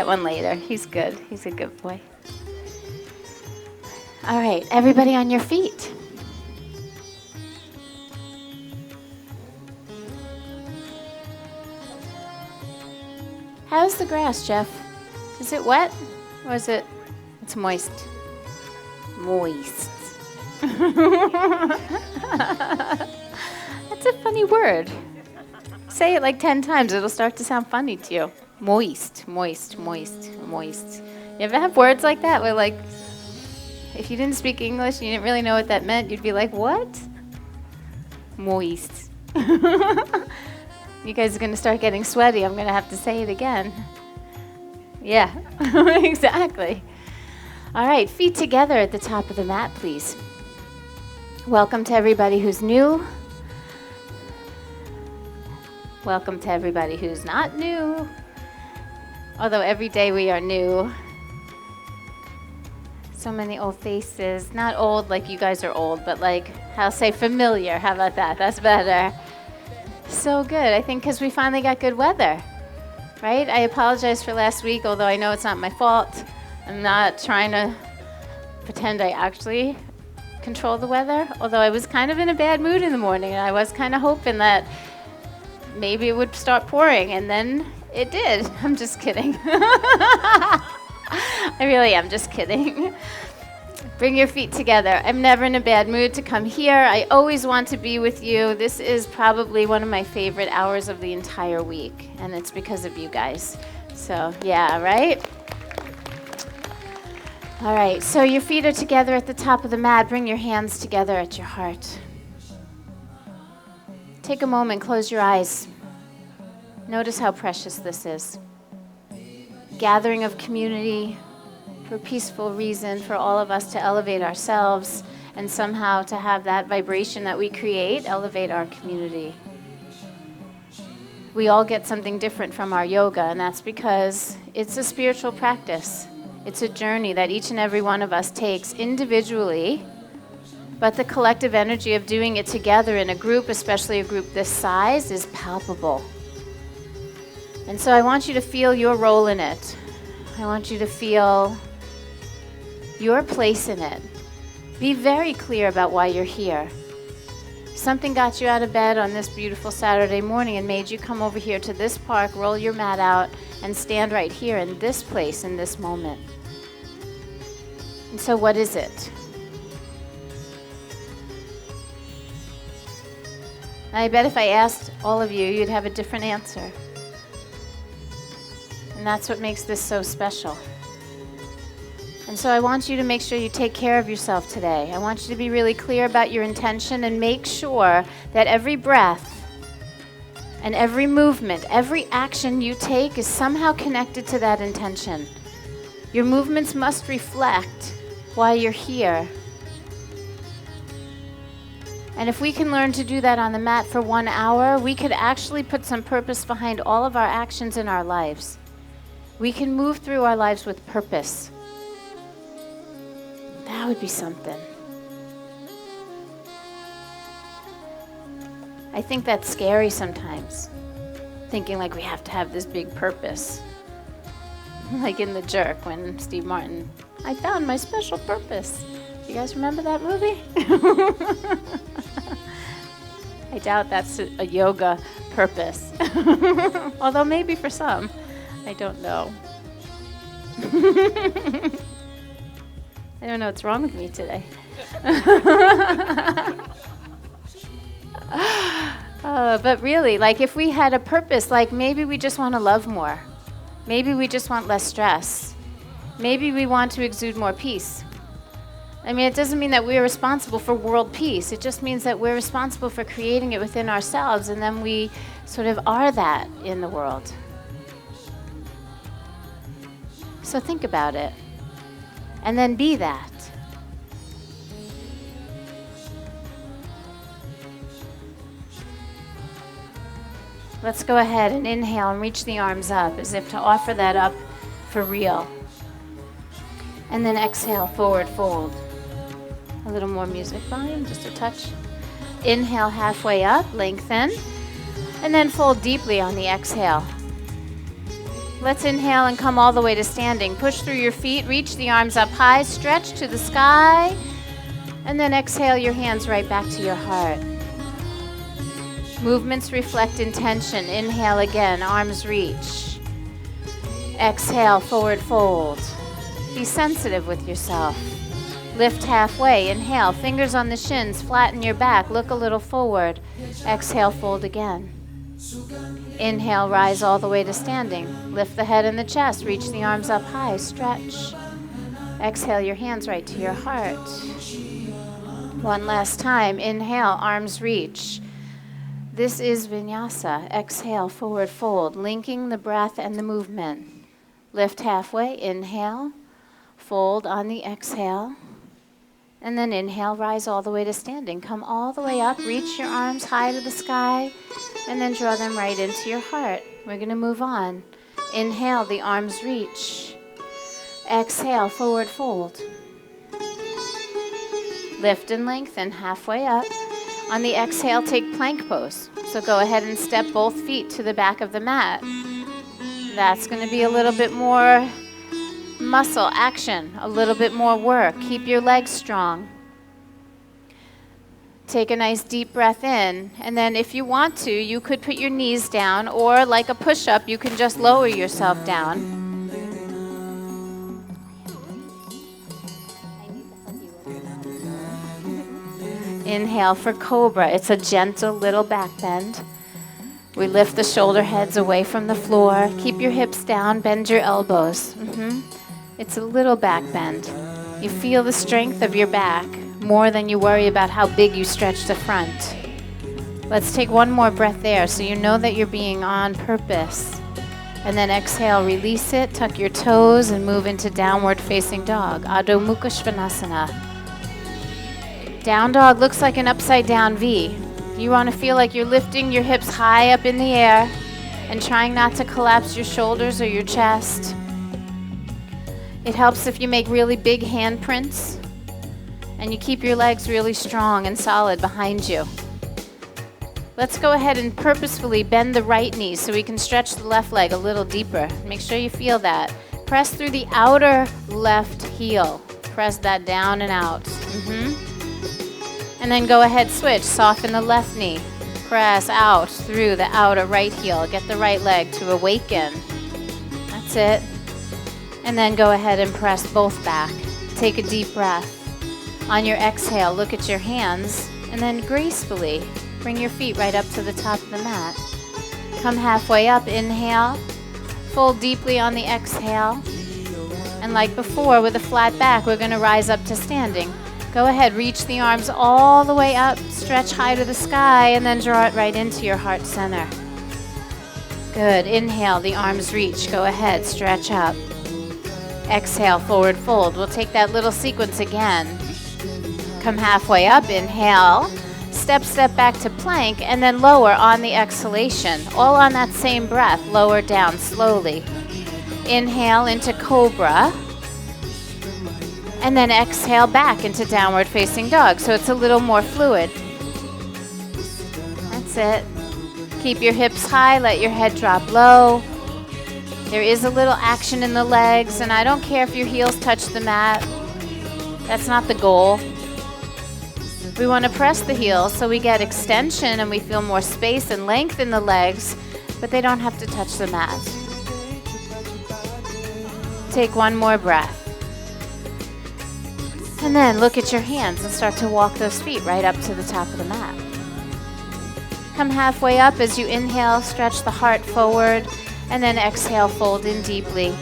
one later. He's good. He's a good boy. All right, everybody on your feet. How's the grass, Jeff? Is it wet or is it? It's moist. Moist. That's a funny word. Say it like 10 times. It'll start to sound funny to you. Moist, moist, moist, moist. You ever have words like that where, like, if you didn't speak English and you didn't really know what that meant, you'd be like, what? Moist. You guys are going to start getting sweaty. I'm going to have to say it again. Yeah, exactly. All right, feet together at the top of the mat, please. Welcome to everybody who's new. Welcome to everybody who's not new. Although every day we are new. So many old faces. Not old like you guys are old, but like, I'll say familiar. How about that? That's better. So good. I think because we finally got good weather, right? I apologize for last week, although I know it's not my fault. I'm not trying to pretend I actually control the weather, although I was kind of in a bad mood in the morning, and I was kind of hoping that maybe it would start pouring, and then it did. I'm just kidding. I really am just kidding. Bring your feet together. I'm never in a bad mood to come here. I always want to be with you. This is probably one of my favorite hours of the entire week, and it's because of you guys. So, yeah, right? All right, so your feet are together at the top of the mat. Bring your hands together at your heart. Take a moment, close your eyes. Notice how precious this is. Gathering of community for a peaceful reason for all of us to elevate ourselves and somehow to have that vibration that we create elevate our community. We all get something different from our yoga, and that's because it's a spiritual practice. It's a journey that each and every one of us takes individually, but the collective energy of doing it together in a group, especially a group this size, is palpable. And so I want you to feel your role in it. I want you to feel your place in it. Be very clear about why you're here. Something got you out of bed on this beautiful Saturday morning and made you come over here to this park, roll your mat out, and stand right here in this place, in this moment. And so what is it? I bet if I asked all of you, you'd have a different answer. And that's what makes this so special. And so I want you to make sure you take care of yourself today. I want you to be really clear about your intention and make sure that every breath and every movement, every action you take is somehow connected to that intention. Your movements must reflect why you're here. And if we can learn to do that on the mat for 1 hour, we could actually put some purpose behind all of our actions in our lives. We can move through our lives with purpose. That would be something. I think that's scary sometimes, thinking like we have to have this big purpose. Like in The Jerk when Steve Martin, I found my special purpose. You guys remember that movie? I doubt that's a yoga purpose. Although maybe for some. I don't know. I don't know what's wrong with me today. But really, like if we had a purpose, like maybe we just want to love more. Maybe we just want less stress. Maybe we want to exude more peace. I mean, it doesn't mean that we're responsible for world peace. It just means that we're responsible for creating it within ourselves, and then we sort of are that in the world. So think about it. And then be that. Let's go ahead and inhale and reach the arms up as if to offer that up for real. And then exhale, forward fold. A little more music volume, just a touch. Inhale halfway up, lengthen. And then fold deeply on the exhale. Let's inhale and come all the way to standing. Push through your feet, reach the arms up high, stretch to the sky, and then exhale your hands right back to your heart. Movements reflect intention. Inhale again, arms reach. Exhale, forward fold. Be sensitive with yourself. Lift halfway, inhale, fingers on the shins, flatten your back, look a little forward. Exhale, fold again. Inhale, rise all the way to standing. Lift the head and the chest, reach the arms up high, stretch. Exhale your hands right to your heart. One last time, inhale, arms reach. This is vinyasa. Exhale, forward fold, linking the breath and the movement. Lift halfway, inhale, fold on the exhale. And then inhale, rise all the way to standing. Come all the way up, reach your arms high to the sky, and then draw them right into your heart. We're going to move on. Inhale, the arms reach. Exhale, forward fold. Lift and lengthen, halfway up. On the exhale, take plank pose. So go ahead and step both feet to the back of the mat. That's going to be a little bit more muscle action, a little bit more work. Keep your legs strong. Take a nice deep breath in, and then if you want to, you could put your knees down, or like a push-up, you can just lower yourself down. Inhale for cobra. It's a gentle little back bend. We lift the shoulder heads away from the floor. Keep your hips down, bend your elbows. It's a little back bend. You feel the strength of your back more than you worry about how big you stretch the front. Let's take one more breath there so you know that you're being on purpose. And then exhale, release it, tuck your toes, and move into downward facing dog, Adho Mukha Svanasana. Down dog looks like an upside down V. You want to feel like you're lifting your hips high up in the air and trying not to collapse your shoulders or your chest. It helps if you make really big handprints and you keep your legs really strong and solid behind you. Let's go ahead and purposefully bend the right knee so we can stretch the left leg a little deeper. Make sure you feel that. Press through the outer left heel. Press that down and out. And then go ahead, switch. Soften the left knee. Press out through the outer right heel. Get the right leg to awaken. That's it. And then go ahead and press both back. Take a deep breath. On your exhale, look at your hands, and then gracefully bring your feet right up to the top of the mat. Come halfway up, inhale. Fold deeply on the exhale. And like before, with a flat back, we're going to rise up to standing. Go ahead, reach the arms all the way up, stretch high to the sky, and then draw it right into your heart center. Good. Inhale, the arms reach. Go ahead, stretch up. Exhale, forward fold. We'll take that little sequence again. Come halfway up, inhale. Step back to plank, and then lower on the exhalation. All on that same breath, lower down slowly. Inhale into cobra. And then exhale back into downward facing dog. So it's a little more fluid. That's it. Keep your hips high, let your head drop low. There is a little action in the legs, and I don't care if your heels touch the mat. That's not the goal. We want to press the heels so we get extension and we feel more space and length in the legs, but they don't have to touch the mat. Take one more breath. And then look at your hands and start to walk those feet right up to the top of the mat. Come halfway up as you inhale, stretch the heart forward, and then exhale, fold in deeply.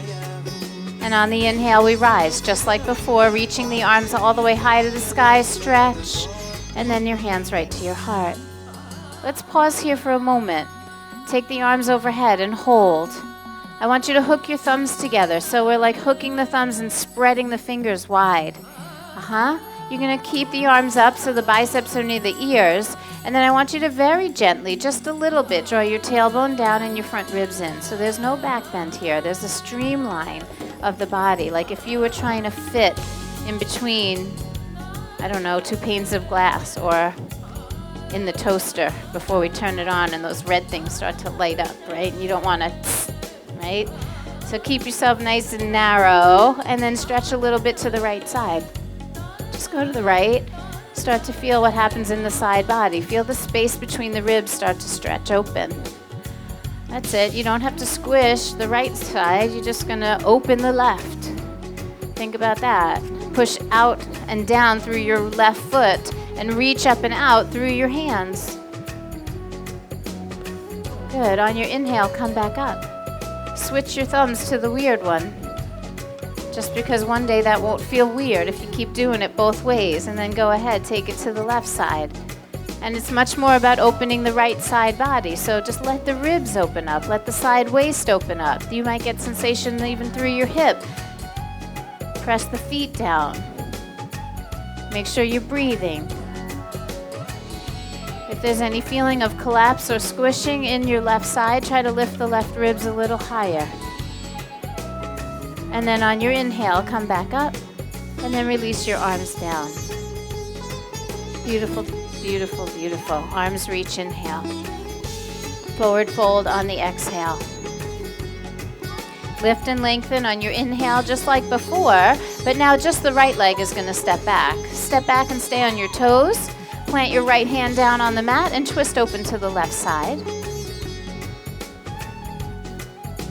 And on the inhale, we rise, just like before, reaching the arms all the way high to the sky, stretch, and then your hands right to your heart. Let's pause here for a moment. Take the arms overhead and hold. I want you to hook your thumbs together. So we're like hooking the thumbs and spreading the fingers wide. You're going to keep the arms up so the biceps are near the ears. And then I want you to very gently, just a little bit, draw your tailbone down and your front ribs in. So there's no back bend here. There's a streamline of the body. Like if you were trying to fit in between, I don't know, 2 panes of glass or in the toaster before we turn it on and those red things start to light up, right? You don't want to, right? So keep yourself nice and narrow, and then stretch a little bit to the right side. Just go to the right. Start to feel what happens in the side body. Feel the space between the ribs start to stretch open. That's it. You don't have to squish the right side. You're just going to open the left. Think about that. Push out and down through your left foot and reach up and out through your hands. Good. On your inhale, come back up. Switch your thumbs to the weird one. Just because one day that won't feel weird if you keep doing it both ways, and then go ahead, take it to the left side. And it's much more about opening the right side body. So just let the ribs open up. Let the side waist open up. You might get sensation even through your hip. Press the feet down. Make sure you're breathing. If there's any feeling of collapse or squishing in your left side, try to lift the left ribs a little higher. And then on your inhale, come back up, and then release your arms down. Beautiful, beautiful, beautiful. Arms reach, inhale. Forward fold on the exhale. Lift and lengthen on your inhale, just like before, but now just the right leg is going to step back. Step back and stay on your toes. Plant your right hand down on the mat and twist open to the left side.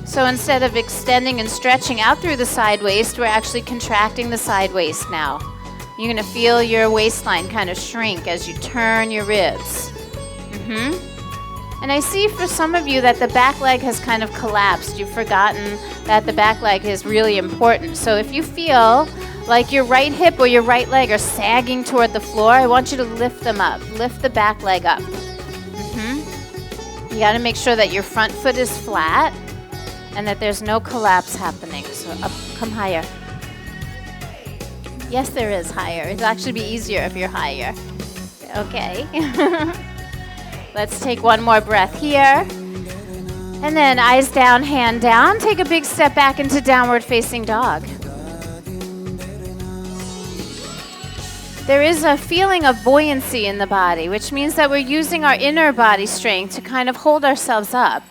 So instead of extending and stretching out through the side waist, we're actually contracting the side waist now. You're going to feel your waistline kind of shrink as you turn your ribs. And I see for some of you that the back leg has kind of collapsed. You've forgotten that the back leg is really important. So if you feel like your right hip or your right leg are sagging toward the floor, I want you to lift them up. Lift the back leg up. You got to make sure that your front foot is flat and that there's no collapse happening. So up, come higher. Yes, there is higher. It'll actually be easier if you're higher. Okay. Let's take one more breath here. And then eyes down, hand down. Take a big step back into downward facing dog. There is a feeling of buoyancy in the body, which means that we're using our inner body strength to kind of hold ourselves up.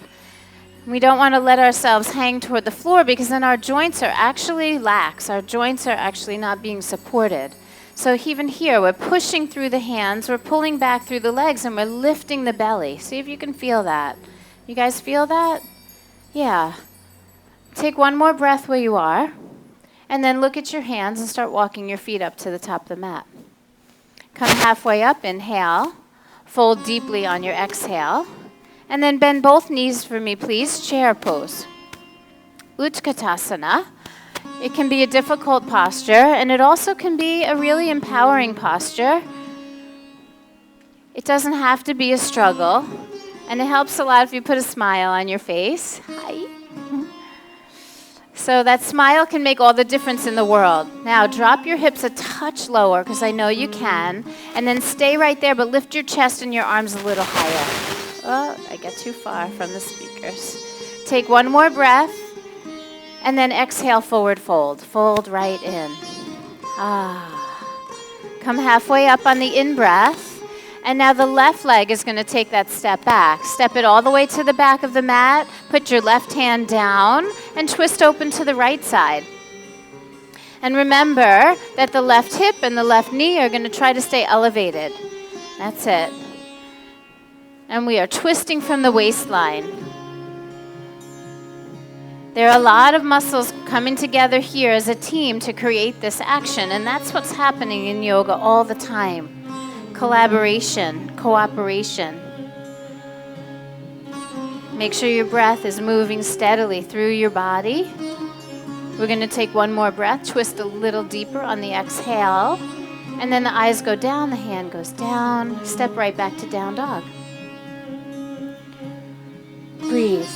We don't want to let ourselves hang toward the floor because then our joints are actually lax. Our joints are actually not being supported. So even here, we're pushing through the hands, we're pulling back through the legs, and we're lifting the belly. See if you can feel that. You guys feel that? Yeah. Take one more breath where you are, and then look at your hands and start walking your feet up to the top of the mat. Come halfway up, inhale. Fold deeply on your exhale. And then bend both knees for me, please. Chair pose. Utkatasana. It can be a difficult posture, and it also can be a really empowering posture. It doesn't have to be a struggle, and it helps a lot if you put a smile on your face. Hi. So that smile can make all the difference in the world. Now drop your hips a touch lower, because I know you can, and then stay right there, but lift your chest and your arms a little higher. Oh, I get too far from the speakers. Take one more breath, and then exhale, forward fold. Fold right in. Come halfway up on the in-breath. And now the left leg is going to take that step back. Step it all the way to the back of the mat. Put your left hand down and twist open to the right side. And remember that the left hip and the left knee are going to try to stay elevated. That's it. And we are twisting from the waistline. There are a lot of muscles coming together here as a team to create this action, and that's what's happening in yoga all the time. Collaboration, cooperation. Make sure your breath is moving steadily through your body. We're going to take one more breath, twist a little deeper on the exhale, and then the eyes go down, the hand goes down, step right back to down dog. Breathe.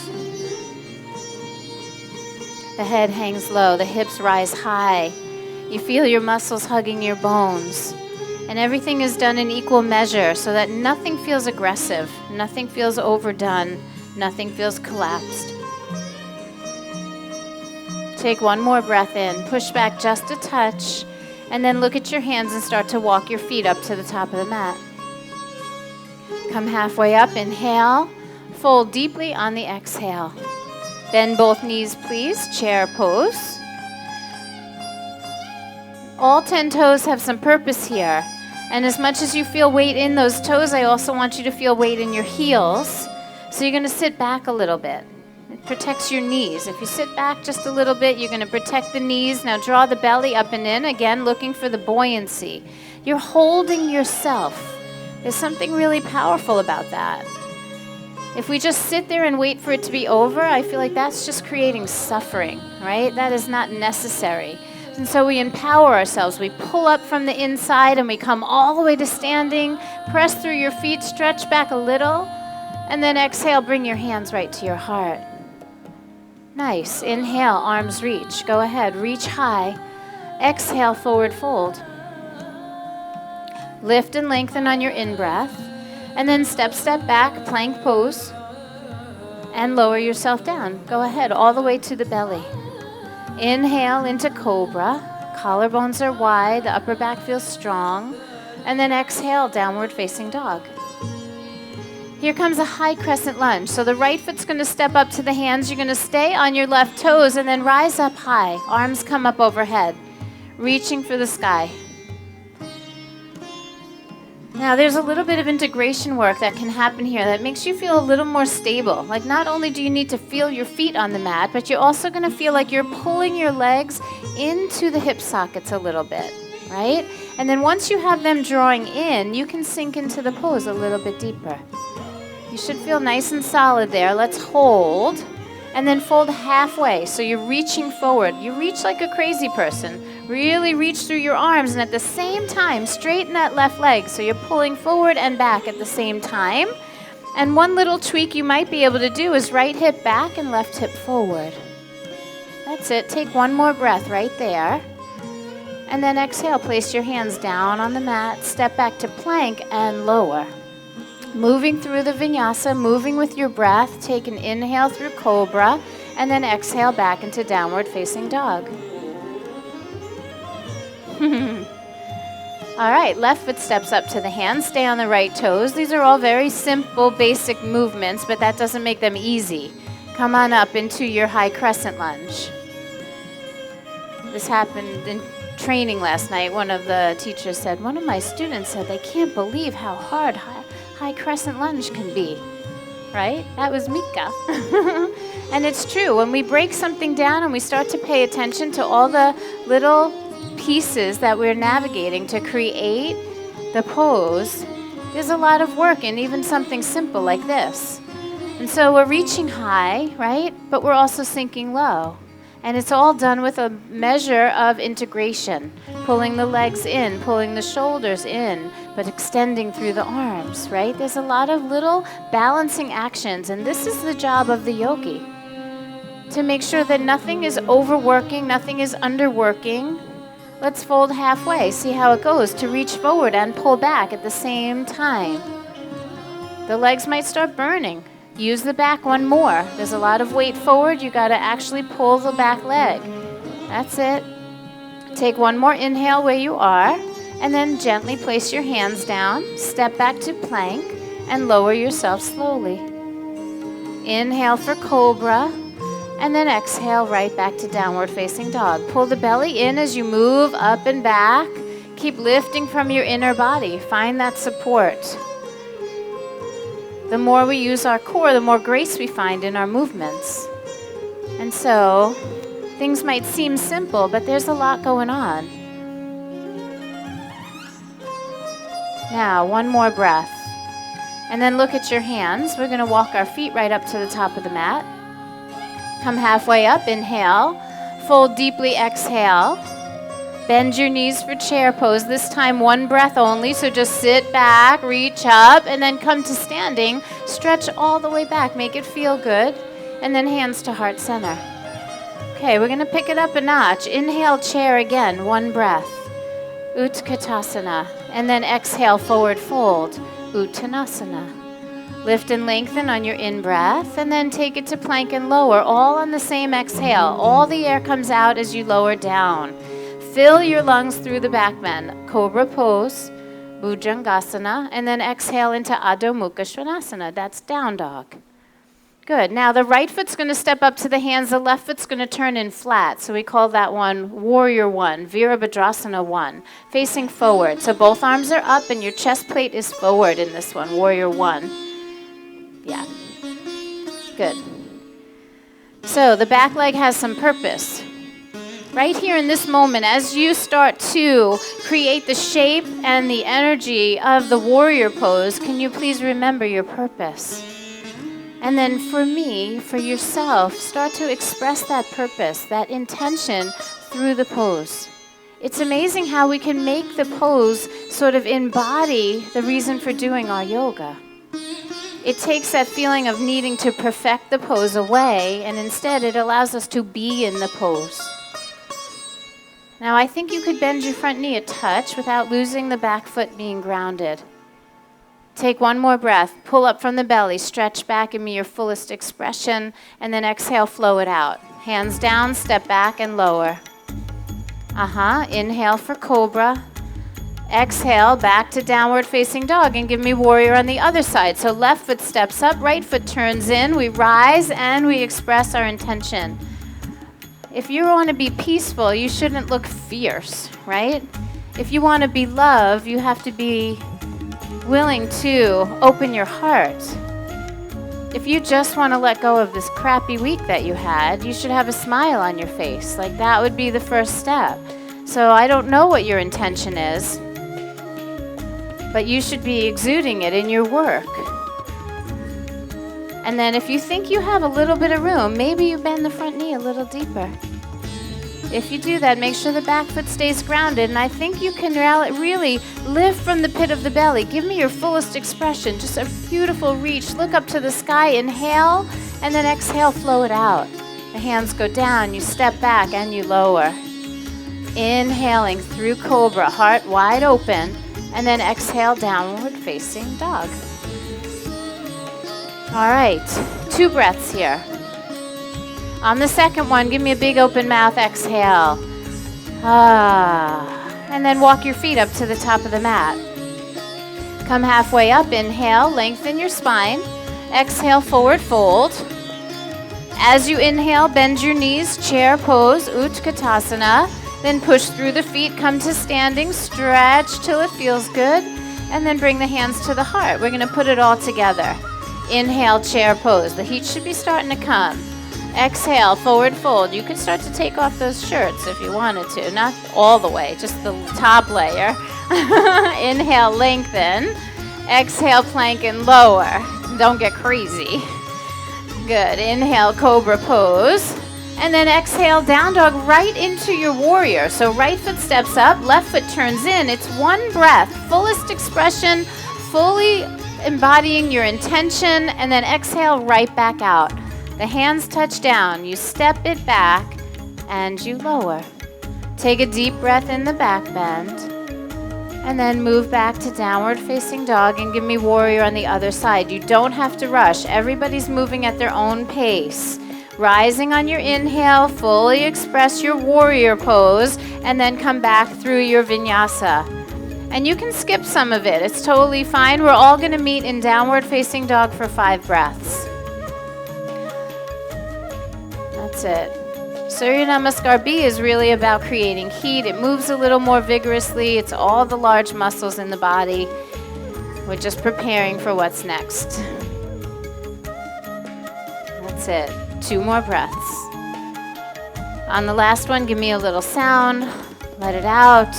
The head hangs low, the hips rise high. You feel your muscles hugging your bones. And everything is done in equal measure so that nothing feels aggressive, nothing feels overdone, nothing feels collapsed. Take one more breath in, push back just a touch, and then look at your hands and start to walk your feet up to the top of the mat. Come halfway up, inhale, fold deeply on the exhale. Bend both knees, please. Chair pose. All 10 toes have some purpose here. And as much as you feel weight in those toes, I also want you to feel weight in your heels. So you're going to sit back a little bit. It protects your knees. If you sit back just a little bit, you're going to protect the knees. Now draw the belly up and in, again, looking for the buoyancy. You're holding yourself. There's something really powerful about that. If we just sit there and wait for it to be over, I feel like that's just creating suffering, right? That is not necessary. And so we empower ourselves. We pull up from the inside and we come all the way to standing. Press through your feet, stretch back a little, and then exhale, bring your hands right to your heart. Nice. Inhale, arms reach. Go ahead, reach high. Exhale, forward fold. Lift and lengthen on your in-breath. And then step back, plank pose. And lower yourself down. Go ahead, all the way to the belly. Inhale into cobra. Collarbones are wide, the upper back feels strong. And then exhale, downward facing dog. Here comes a high crescent lunge. So the right foot's going to step up to the hands. You're going to stay on your left toes and then rise up high. Arms come up overhead, reaching for the sky. Now there's a little bit of integration work that can happen here that makes you feel a little more stable. Like not only do you need to feel your feet on the mat, but you're also going to feel like you're pulling your legs into the hip sockets a little bit, right? And then once you have them drawing in, you can sink into the pose a little bit deeper. You should feel nice and solid there. Let's hold and then fold halfway. So you're reaching forward. You reach like a crazy person. Really reach through your arms and at the same time, straighten that left leg. So you're pulling forward and back at the same time. And one little tweak you might be able to do is right hip back and left hip forward. That's it. Take one more breath right there. And then exhale, place your hands down on the mat, step back to plank and lower. Moving through the vinyasa, moving with your breath. Take an inhale through cobra and then exhale back into downward facing dog. All right, left foot steps up to the hands. Stay on the right toes. These are all very simple, basic movements, but that doesn't make them easy. Come on up into your high crescent lunge. This happened in training last night. One of the teachers said, one of my students said, they can't believe how hard high crescent lunge can be, right? That was Mika. And it's true. When we break something down and we start to pay attention to all the little pieces that we're navigating to create the pose, there's a lot of work in even something simple like this. And so we're reaching high, right? But we're also sinking low. And it's all done with a measure of integration, pulling the legs in, pulling the shoulders in, but extending through the arms, right? There's a lot of little balancing actions, and this is the job of the yogi, to make sure that nothing is overworking, nothing is underworking. Let's fold halfway, see how it goes, to reach forward and pull back at the same time. The legs might start burning. Use the back one more. There's a lot of weight forward. You got to actually pull the back leg. That's it. Take one more inhale where you are, and then gently place your hands down. Step back to plank and lower yourself slowly. Inhale for cobra, and then exhale right back to downward facing dog. Pull the belly in as you move up and back. Keep lifting from your inner body. Find that support. The more we use our core, the more grace we find in our movements. And so, things might seem simple, but there's a lot going on. Now, one more breath. And then look at your hands. We're going to walk our feet right up to the top of the mat. Come halfway up, inhale. Fold deeply, exhale. Bend your knees for chair pose. This time one breath only, so just sit back, reach up, and then come to standing. Stretch all the way back, make it feel good, and then hands to heart center. Okay, we're going to pick it up a notch. Inhale, chair again, one breath. Utkatasana, and then exhale, forward fold. Uttanasana. Lift and lengthen on your in-breath, and then take it to plank and lower, all on the same exhale. All the air comes out as you lower down. Fill your lungs through the back bend. Cobra pose, Bhujangasana, and then exhale into Adho Mukha Svanasana. That's down dog. Good. Now the right foot's going to step up to the hands. The left foot's going to turn in flat. So we call that one Warrior 1, Virabhadrasana 1, facing forward. So both arms are up and your chest plate is forward in this one, Warrior 1. Yeah. Good. So the back leg has some purpose. Right here in this moment, as you start to create the shape and the energy of the warrior pose, can you please remember your purpose? And then for me, for yourself, start to express that purpose, that intention through the pose. It's amazing how we can make the pose sort of embody the reason for doing our yoga. It takes that feeling of needing to perfect the pose away, and instead it allows us to be in the pose. Now I think you could bend your front knee a touch without losing the back foot being grounded. Take one more breath, pull up from the belly, stretch back, give me your fullest expression, and then exhale, flow it out. Hands down, step back and lower. Inhale for cobra. Exhale, back to downward facing dog, and give me warrior on the other side. So left foot steps up, right foot turns in, we rise and we express our intention. If you want to be peaceful, you shouldn't look fierce, right? If you want to be love, you have to be willing to open your heart. If you just want to let go of this crappy week that you had, you should have a smile on your face. Like that would be the first step. So I don't know what your intention is, but you should be exuding it in your work. And then if you think you have a little bit of room, maybe you bend the front knee a little deeper. If you do that, make sure the back foot stays grounded, and I think you can really lift from the pit of the belly. Give me your fullest expression, just a beautiful reach. Look up to the sky, inhale, and then exhale, flow it out. The hands go down, you step back, and you lower. Inhaling through cobra, heart wide open, and then exhale, downward facing dog. All right, 2 breaths here. On the second one, give me a big open mouth, exhale. And then walk your feet up to the top of the mat. Come halfway up, inhale, lengthen your spine. Exhale, forward fold. As you inhale, bend your knees, chair pose, Utkatasana. Then push through the feet, come to standing, stretch till it feels good, and then bring the hands to the heart. We're gonna put it all together. Inhale, chair pose. The heat should be starting to come. Exhale, forward fold. You could start to take off those shirts if you wanted to. Not all the way, just the top layer. Inhale, lengthen. Exhale, plank and lower. Don't get crazy. Good. Inhale, cobra pose. And then exhale, down dog right into your warrior. So right foot steps up, left foot turns in. It's one breath, fullest expression, fully embodying your intention, and then exhale right back out. The hands touch down, you step it back, and you lower. Take a deep breath in the back bend, and then move back to downward facing dog, and give me warrior on the other side. You don't have to rush. Everybody's moving at their own pace. Rising on your inhale, fully express your warrior pose, and then come back through your vinyasa. And you can skip some of it. It's totally fine. We're all going to meet in downward facing dog for 5 breaths. That's it. Surya Namaskar B is really about creating heat. It moves a little more vigorously. It's all the large muscles in the body. We're just preparing for what's next. That's it. 2 more breaths. On the last one, give me a little sound. Let it out.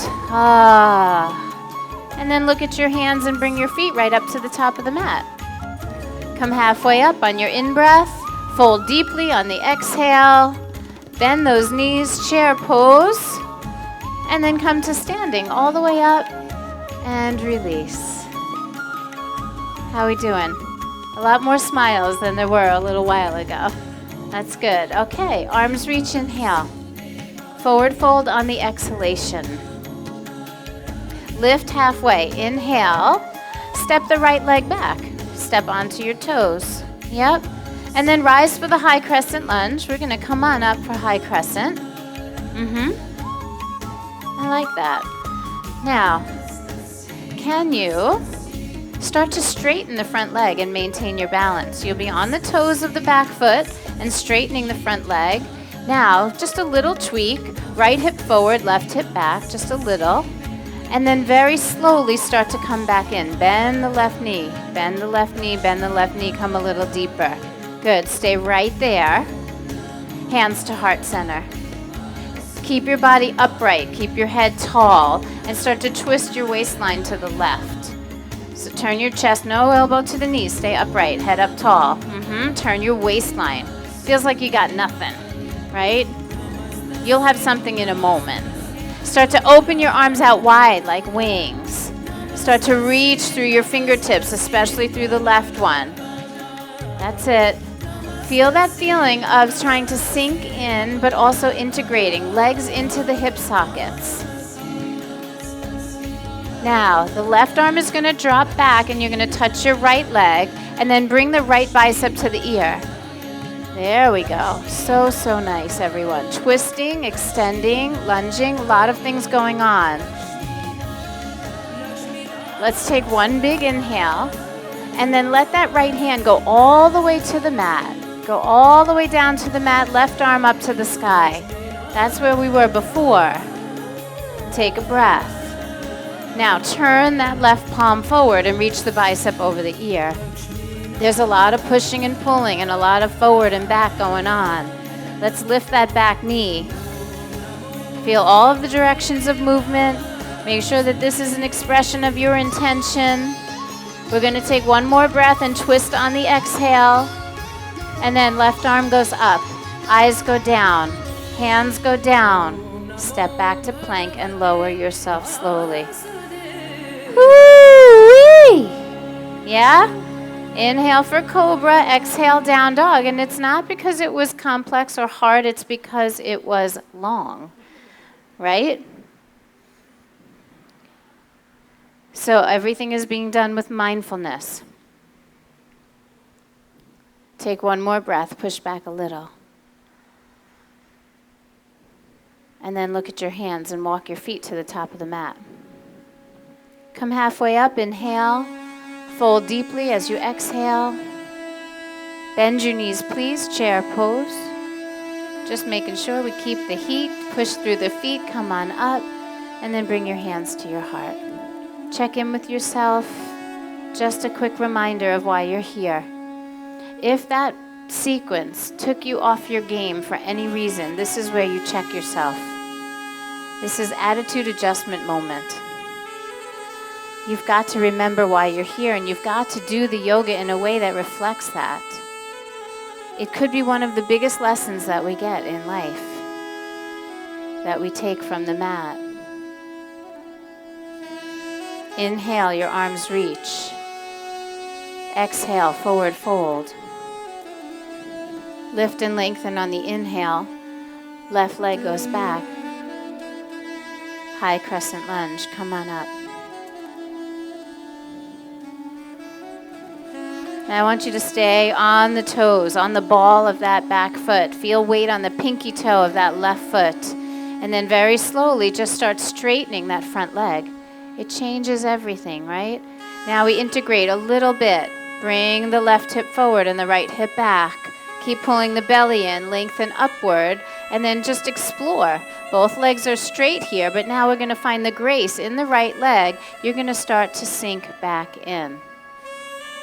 And then look at your hands and bring your feet right up to the top of the mat. Come halfway up on your in-breath. Fold deeply on the exhale. Bend those knees, chair pose. And then come to standing all the way up and release. How are we doing? A lot more smiles than there were a little while ago. That's good. Okay, arms reach, inhale. Forward fold on the exhalation. Lift halfway, inhale. Step the right leg back. Step onto your toes. Yep. And then rise for the high crescent lunge. We're gonna come on up for high crescent. I like that. Now, can you start to straighten the front leg and maintain your balance. You'll be on the toes of the back foot and straightening the front leg. Now, just a little tweak, right hip forward, left hip back, just a little. And then very slowly start to come back in. Bend the left knee, bend the left knee, bend the left knee, come a little deeper. Good, stay right there. Hands to heart center. Keep your body upright, keep your head tall, and start to twist your waistline to the left. So turn your chest, no elbow to the knees, stay upright, head up tall. Turn your waistline. Feels like you got nothing, right? You'll have something in a moment. Start to open your arms out wide like wings. Start to reach through your fingertips, especially through the left one. That's it. Feel that feeling of trying to sink in, but also integrating legs into the hip sockets. Now, the left arm is going to drop back and you're going to touch your right leg and then bring the right bicep to the ear. There we go. So, so nice, everyone. Twisting, extending, lunging, a lot of things going on. Let's take one big inhale and then let that right hand go all the way to the mat. Go all the way down to the mat, left arm up to the sky. That's where we were before. Take a breath. Now turn that left palm forward and reach the bicep over the ear. There's a lot of pushing and pulling and a lot of forward and back going on. Let's lift that back knee. Feel all of the directions of movement. Make sure that this is an expression of your intention. We're going to take one more breath and twist on the exhale. And then left arm goes up, eyes go down, hands go down. Step back to plank and lower yourself slowly. Woo-wee! Yeah? Inhale for cobra, exhale down dog. And it's not because it was complex or hard, it's because it was long, right? So everything is being done with mindfulness. Take one more breath, push back a little. And then look at your hands and walk your feet to the top of the mat. Come halfway up, inhale. Fold deeply as you exhale. Bend your knees, please, chair pose. Just making sure we keep the heat. Push through the feet, come on up. And then bring your hands to your heart. Check in with yourself. Just a quick reminder of why you're here. If that sequence took you off your game for any reason, this is where you check yourself. This is attitude adjustment moment. You've got to remember why you're here, and you've got to do the yoga in a way that reflects that. It could be one of the biggest lessons that we get in life, that we take from the mat. Inhale, your arms reach. Exhale, forward fold. Lift and lengthen on the inhale. Left leg goes back. High crescent lunge. Come on up. Now I want you to stay on the toes, on the ball of that back foot. Feel weight on the pinky toe of that left foot. And then very slowly just start straightening that front leg. It changes everything, right? Now we integrate a little bit. Bring the left hip forward and the right hip back. Keep pulling the belly in, lengthen upward, and then just explore. Both legs are straight here, but now we're going to find the grace in the right leg. You're going to start to sink back in.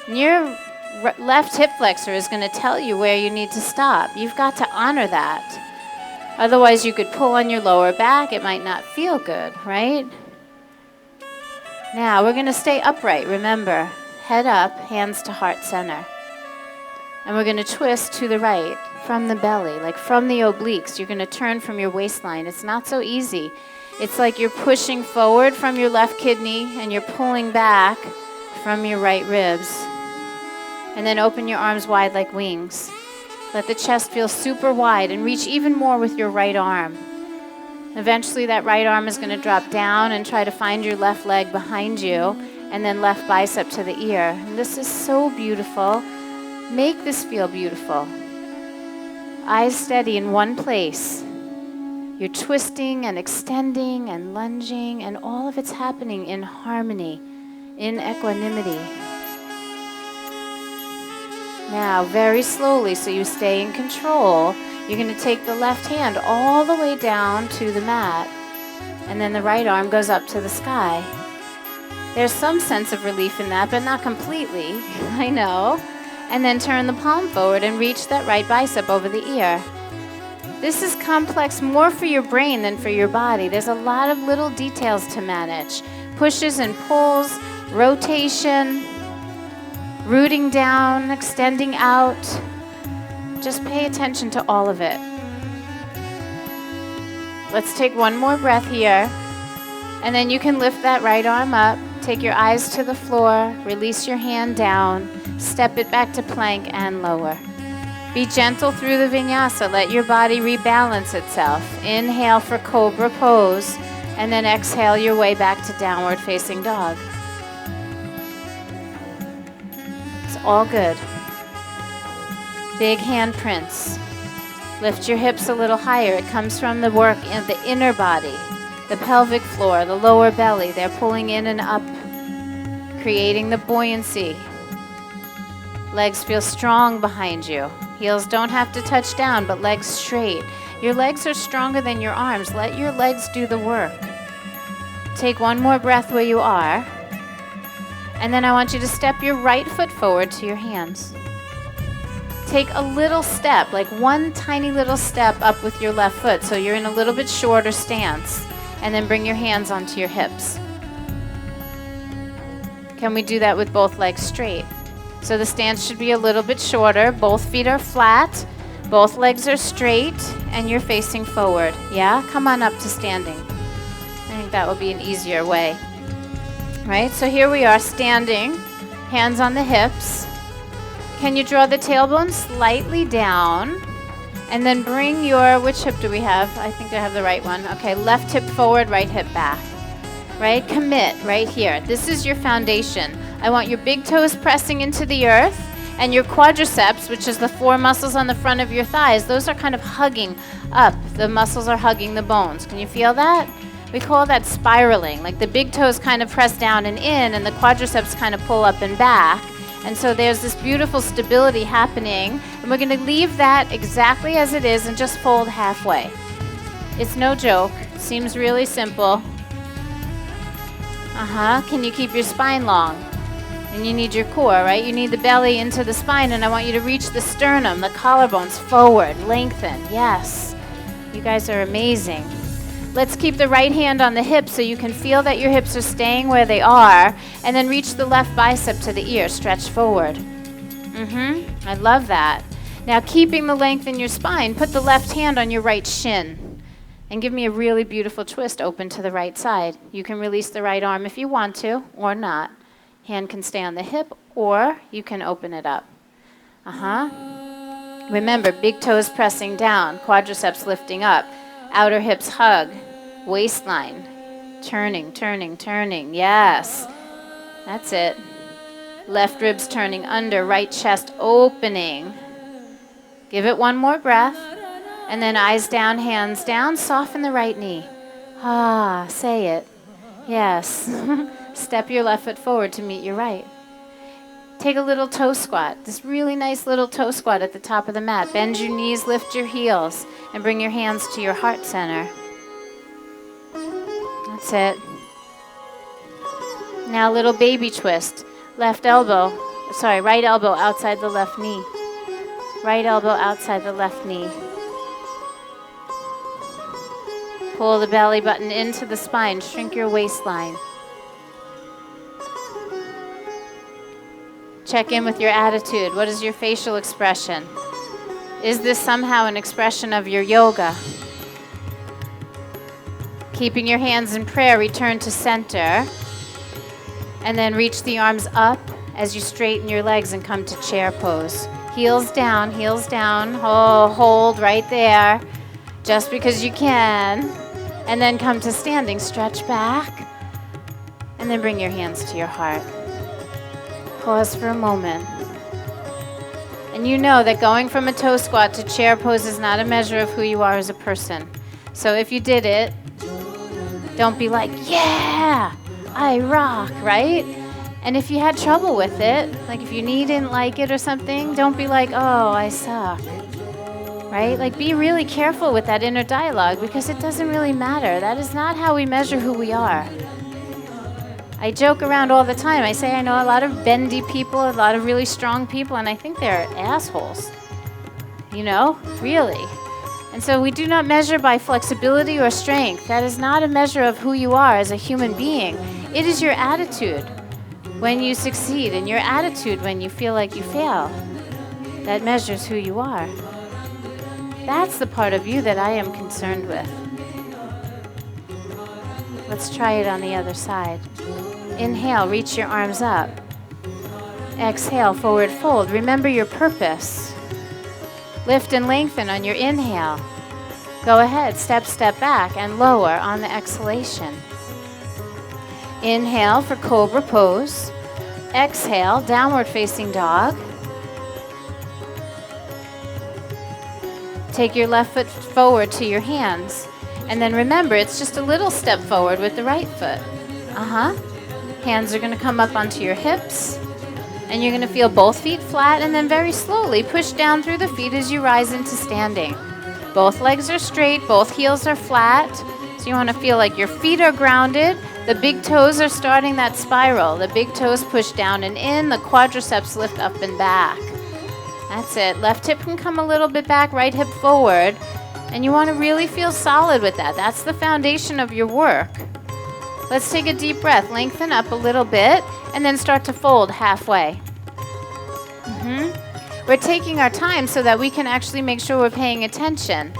And your left hip flexor is going to tell you where you need to stop. You've got to honor that. Otherwise, you could pull on your lower back. It might not feel good, right? Now, we're going to stay upright. Remember, head up, hands to heart center. And we're going to twist to the right from the belly, like from the obliques. You're going to turn from your waistline. It's not so easy. It's like you're pushing forward from your left kidney and you're pulling back from your right ribs. And then open your arms wide like wings. Let the chest feel super wide and reach even more with your right arm. Eventually that right arm is going to drop down and try to find your left leg behind you, and then left bicep to the ear. And this is so beautiful. Make this feel beautiful. Eyes steady in one place. You're twisting and extending and lunging, and all of it's happening in harmony. in equanimity. Now, very slowly, so you stay in control, you're going to take the left hand all the way down to the mat, and then the right arm goes up to the sky. There's some sense of relief in that, but not completely, I know. And then turn the palm forward and reach that right bicep over the ear. This is complex more for your brain than for your body. There's a lot of little details to manage. Pushes and pulls, rotation, rooting down, extending out. Just pay attention to all of it. Let's take one more breath here. And then you can lift that right arm up. Take your eyes to the floor. Release your hand down. Step it back to plank and lower. Be gentle through the vinyasa. Let your body rebalance itself. Inhale for cobra pose. And then exhale your way back to downward facing dog. It's all good. Big handprints. Lift your hips a little higher. It comes from the work in the inner body, the pelvic floor, the lower belly. They're pulling in and up, creating the buoyancy. Legs feel strong behind you. Heels don't have to touch down, but legs straight. Your legs are stronger than your arms. Let your legs do the work. Take one more breath where you are. And then I want you to step your right foot forward to your hands. Take a little step, like one tiny little step up with your left foot, so you're in a little bit shorter stance. And then bring your hands onto your hips. Can we do that with both legs straight? So the stance should be a little bit shorter. Both feet are flat. Both legs are straight. And you're facing forward. Yeah? Come on up to standing. I think that will be an easier way. Right? So here we are standing. Hands on the hips. Can you draw the tailbone slightly down? And then bring your, which hip do we have? I think I have the right one. Okay, left hip forward, right hip back. Right? Commit right here. This is your foundation. I want your big toes pressing into the earth, and your quadriceps, which is the four muscles on the front of your thighs, those are kind of hugging up. The muscles are hugging the bones. Can you feel that? We call that spiraling. Like the big toes kind of press down and in, and the quadriceps kind of pull up and back. And so there's this beautiful stability happening, and we're going to leave that exactly as it is and just fold halfway. It's no joke. Seems really simple. Can you keep your spine long? And you need your core, right? You need the belly into the spine, and I want you to reach the sternum, the collarbones forward, lengthen. Yes. You guys are amazing. Let's keep the right hand on the hip so you can feel that your hips are staying where they are, and then reach the left bicep to the ear, stretch forward. I love that. Now keeping the length in your spine, put the left hand on your right shin, and give me a really beautiful twist open to the right side. You can release the right arm if you want to, or not. Hand can stay on the hip, or you can open it up. Remember, big toes pressing down, quadriceps lifting up. Outer hips hug, waistline, turning, turning, turning. Yes, that's it. Left ribs turning under, right chest opening. Give it one more breath. And then eyes down, hands down, soften the right knee. Say it. Yes. Step your left foot forward to meet your right. Take a little toe squat, this really nice little toe squat at the top of the mat. Bend your knees, lift your heels, and bring your hands to your heart center. That's it. Now a little baby twist. Right elbow outside the left knee. Right elbow outside the left knee. Pull the belly button into the spine, shrink your waistline. Check in with your attitude. What is your facial expression? Is this somehow an expression of your yoga? Keeping your hands in prayer, return to center. And then reach the arms up as you straighten your legs and come to chair pose. Heels down, heels down. Hold right there, just because you can. And then come to standing, stretch back. And then bring your hands to your heart. Pause for a moment. And you know that going from a toe squat to chair pose is not a measure of who you are as a person. So if you did it, don't be like, yeah, I rock, right? And if you had trouble with it, like if your knee didn't like it or something, don't be like, oh, I suck. Right? Like, be really careful with that inner dialogue, because it doesn't really matter. That is not how we measure who we are. I joke around all the time. I say I know a lot of bendy people, a lot of really strong people, and I think they're assholes. You know? Really. And so we do not measure by flexibility or strength. That is not a measure of who you are as a human being. It is your attitude when you succeed and your attitude when you feel like you fail that measures who you are. That's the part of you that I am concerned with. Let's try it on the other side. Inhale, reach your arms up. Exhale, forward fold. Remember your purpose. Lift and lengthen on your inhale. Go ahead, step back and lower on the exhalation. Inhale for cobra pose. Exhale, downward facing dog. Take your left foot forward to your hands. And then remember, it's just a little step forward with the right foot. Hands are going to come up onto your hips. And you're going to feel both feet flat, and then very slowly push down through the feet as you rise into standing. Both legs are straight, both heels are flat. So you want to feel like your feet are grounded. The big toes are starting that spiral. The big toes push down and in. The quadriceps lift up and back. That's it. Left hip can come a little bit back, right hip forward. And you want to really feel solid with that. That's the foundation of your work. Let's take a deep breath. Lengthen up a little bit, and then start to fold halfway. We're taking our time so that we can actually make sure we're paying attention.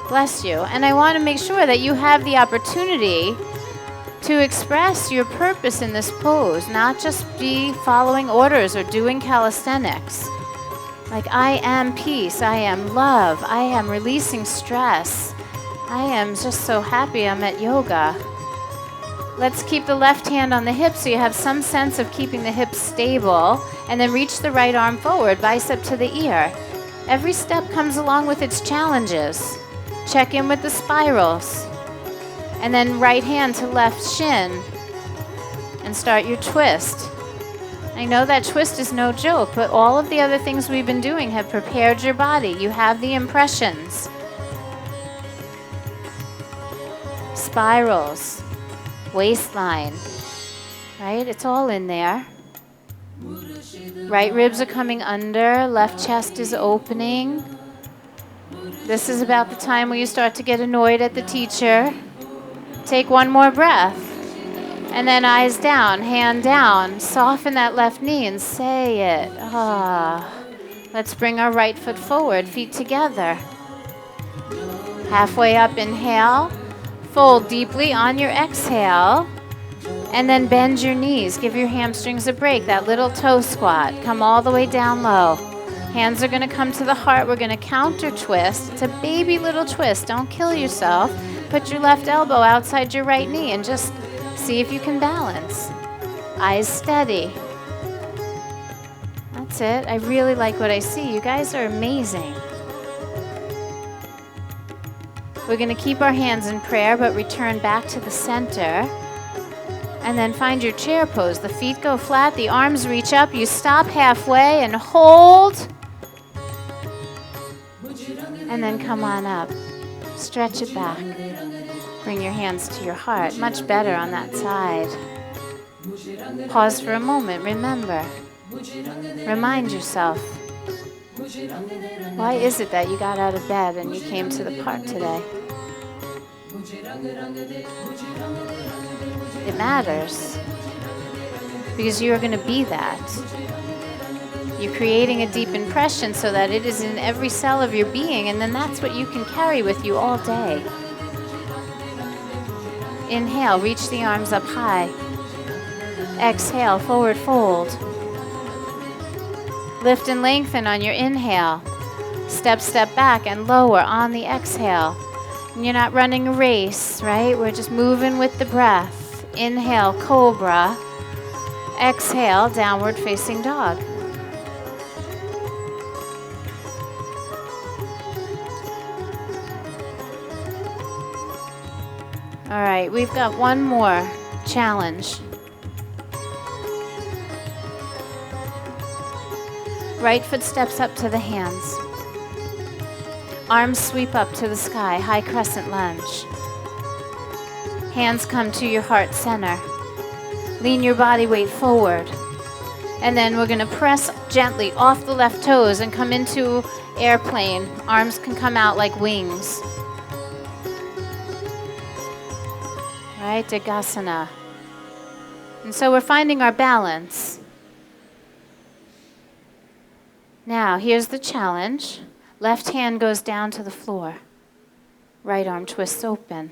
Bless you. And I want to make sure that you have the opportunity to express your purpose in this pose, not just be following orders or doing calisthenics. Like, I am peace, I am love, I am releasing stress. I am just so happy I'm at yoga. Let's keep the left hand on the hip so you have some sense of keeping the hips stable, and then reach the right arm forward, bicep to the ear. Every step comes along with its challenges. Check in with the spirals. And then right hand to left shin, and start your twist. I know that twist is no joke, but all of the other things we've been doing have prepared your body. You have the impressions. Spirals, waistline, right? It's all in there. Right ribs are coming under, left chest is opening. This is about the time where you start to get annoyed at the teacher. Take one more breath. And then eyes down, hand down. Soften that left knee and say it. Let's bring our right foot forward, feet together. Halfway up, inhale. Fold deeply on your exhale. And then bend your knees. Give your hamstrings a break. That little toe squat. Come all the way down low. Hands are going to come to the heart. We're going to counter twist. It's a baby little twist. Don't kill yourself. Put your left elbow outside your right knee and just see if you can balance. Eyes steady. That's it. I really like what I see. You guys are amazing. We're going to keep our hands in prayer, but return back to the center. And then find your chair pose. The feet go flat, the arms reach up. You stop halfway and hold. And then come on up. Stretch it back. Bring your hands to your heart. Much better on that side. Pause for a moment. Remember. Remind yourself. Why is it that you got out of bed and you came to the park today? It matters. Because you are going to be that. You're creating a deep impression so that it is in every cell of your being, and then that's what you can carry with you all day. Inhale, reach the arms up high. Exhale, forward fold. Lift and lengthen on your inhale. Step back and lower on the exhale. And you're not running a race, right? We're just moving with the breath. Inhale, cobra. Exhale, downward facing dog. All right, we've got one more challenge. Right foot steps up to the hands. Arms sweep up to the sky, high crescent lunge. Hands come to your heart center. Lean your body weight forward. And then we're going to press gently off the left toes and come into airplane. Arms can come out like wings. Right, Dagasana. And so we're finding our balance. Now, here's the challenge. Left hand goes down to the floor. Right arm twists open.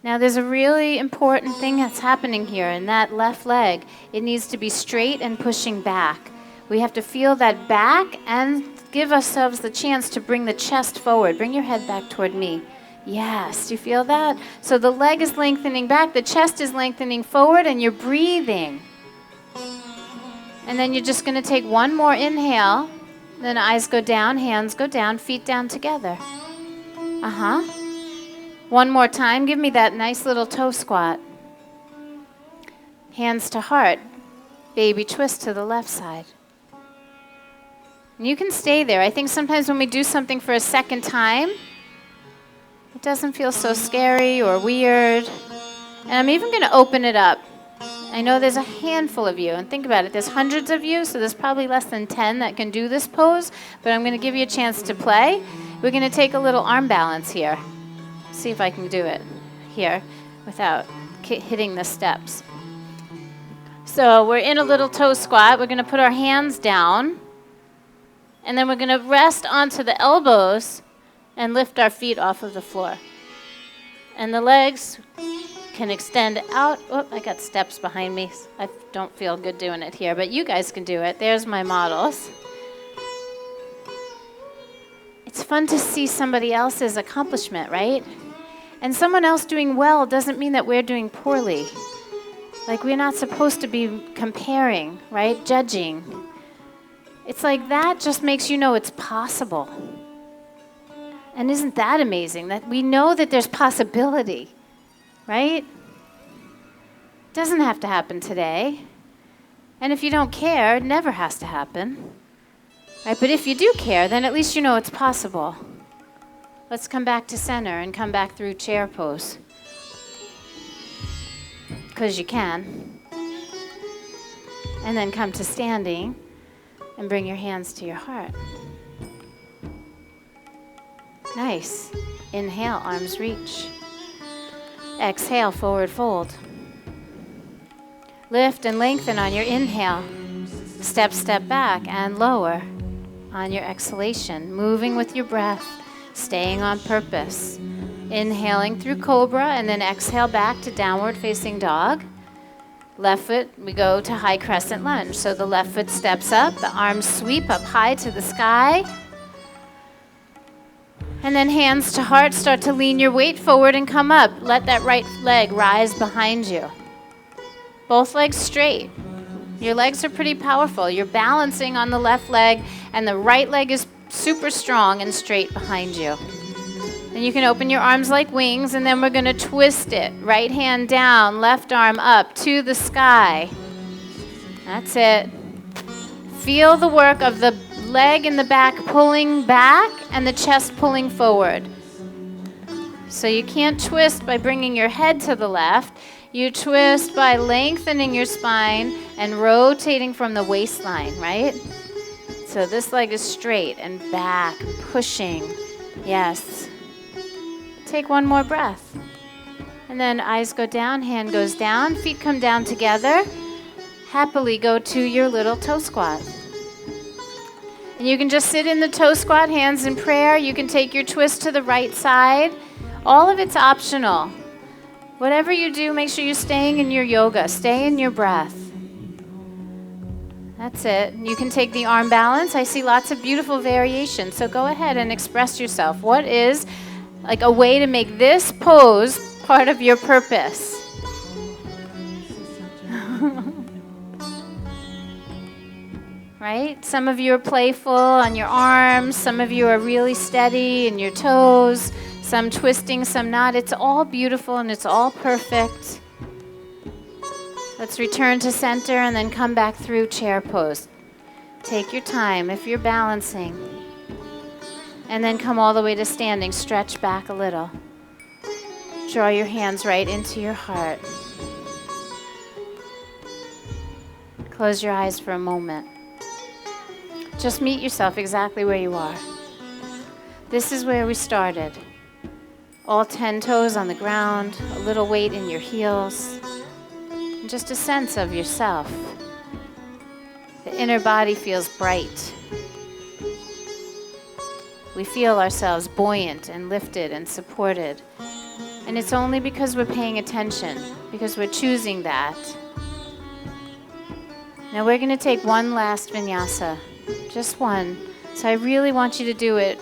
Now, there's a really important thing that's happening here. In that left leg, it needs to be straight and pushing back. We have to feel that back and give ourselves the chance to bring the chest forward. Bring your head back toward me. Yes, do you feel that? So the leg is lengthening back, the chest is lengthening forward, and you're breathing. And then you're just going to take one more inhale. Then eyes go down, hands go down, feet down together. One more time. Give me that nice little toe squat. Hands to heart. Baby twist to the left side. And you can stay there. I think sometimes when we do something for a second time, it doesn't feel so scary or weird. And I'm even going to open it up. I know there's a handful of you, and think about it, there's hundreds of you, so there's probably less than 10 that can do this pose, but I'm going to give you a chance to play. We're going to take a little arm balance here. See if I can do it here without hitting the steps. So we're in a little toe squat. We're going to put our hands down, and then we're going to rest onto the elbows and lift our feet off of the floor. And the legs can extend out. Oh, I got steps behind me. I don't feel good doing it here, but you guys can do it. There's my models. It's fun to see somebody else's accomplishment, right? And someone else doing well doesn't mean that we're doing poorly. Like, we're not supposed to be comparing, right? Judging. It's like that just makes you know it's possible. And isn't that amazing? That we know that there's possibility. Right? Doesn't have to happen today. And if you don't care, it never has to happen. Right? But if you do care, then at least you know it's possible. Let's come back to center and come back through chair pose. Because you can. And then come to standing and bring your hands to your heart. Nice. Inhale, arms reach. Exhale, forward fold. Lift and lengthen on your inhale. Step, step back and lower on your exhalation. Moving with your breath, staying on purpose. Inhaling through cobra and then exhale back to downward facing dog. Left foot, we go to high crescent lunge. So the left foot steps up, the arms sweep up high to the sky. And then hands to heart, start to lean your weight forward and come up. Let that right leg rise behind you. Both legs straight. Your legs are pretty powerful. You're balancing on the left leg, and the right leg is super strong and straight behind you. And you can open your arms like wings, and then we're going to twist it. Right hand down, left arm up to the sky. That's it. Feel the work of the leg in the back pulling back and the chest pulling forward. So you can't twist by bringing your head to the left. You twist by lengthening your spine and rotating from the waistline, right? So this leg is straight and back, pushing. Yes. Take one more breath. And then eyes go down, hand goes down, feet come down together. Happily go to your little toe squat. And you can just sit in the toe squat, hands in prayer. You can take your twist to the right side. All of it's optional. Whatever you do, make sure you're staying in your yoga. Stay in your breath. That's it. You can take the arm balance. I see lots of beautiful variations. So go ahead and express yourself. What is like a way to make this pose part of your purpose? Right? Some of you are playful on your arms. Some of you are really steady in your toes. Some twisting, some not. It's all beautiful and it's all perfect. Let's return to center and then come back through chair pose. Take your time if you're balancing. And then come all the way to standing. Stretch back a little. Draw your hands right into your heart. Close your eyes for a moment. Just meet yourself exactly where you are. This is where we started. All 10 toes on the ground, a little weight in your heels, and just a sense of yourself. The inner body feels bright. We feel ourselves buoyant and lifted and supported. And it's only because we're paying attention, because we're choosing that. Now we're going to take one last vinyasa, just one. So I really want you to do it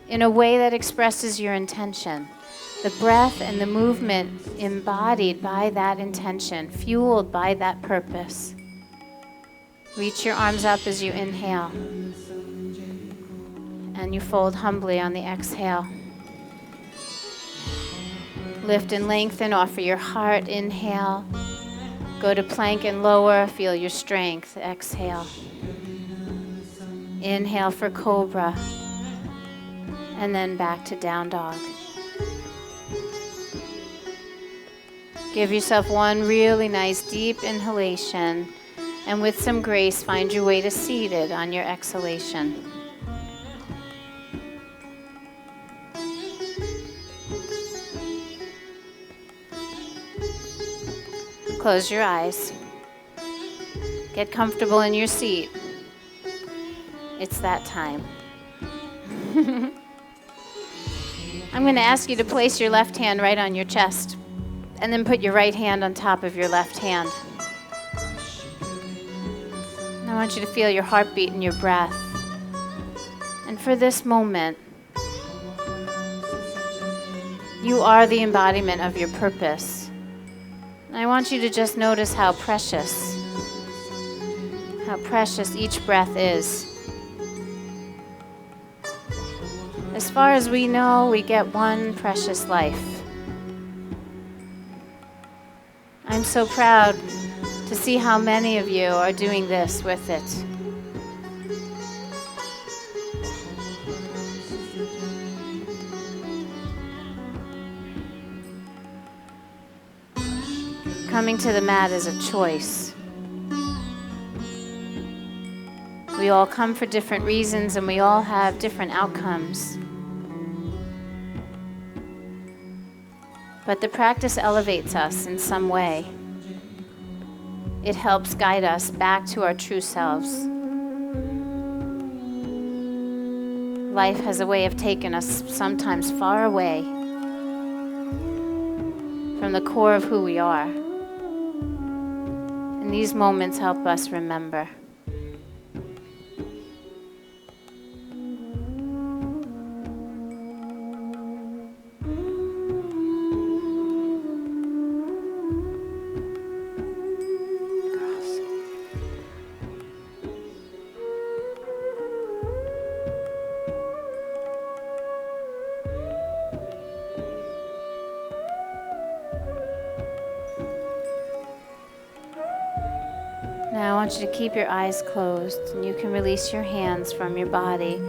in a way that expresses your intention. The breath and the movement embodied by that intention, fueled by that purpose. Reach your arms up as you inhale. And you fold humbly on the exhale. Lift and lengthen, offer your heart, inhale. Go to plank and lower, feel your strength, exhale. Inhale for cobra. And then back to down dog. Give yourself one really nice deep inhalation, and with some grace, find your way to seated on your exhalation. Close your eyes. Get comfortable in your seat. It's that time. I'm going to ask you to place your left hand right on your chest and then put your right hand on top of your left hand. And I want you to feel your heartbeat and your breath. And for this moment, you are the embodiment of your purpose. And I want you to just notice how precious each breath is. As far as we know, we get one precious life. I'm so proud to see how many of you are doing this with it. Coming to the mat is a choice. We all come for different reasons and we all have different outcomes. But the practice elevates us in some way. It helps guide us back to our true selves. Life has a way of taking us sometimes far away from the core of who we are. And these moments help us remember. Now I want you to keep your eyes closed, and you can release your hands from your body.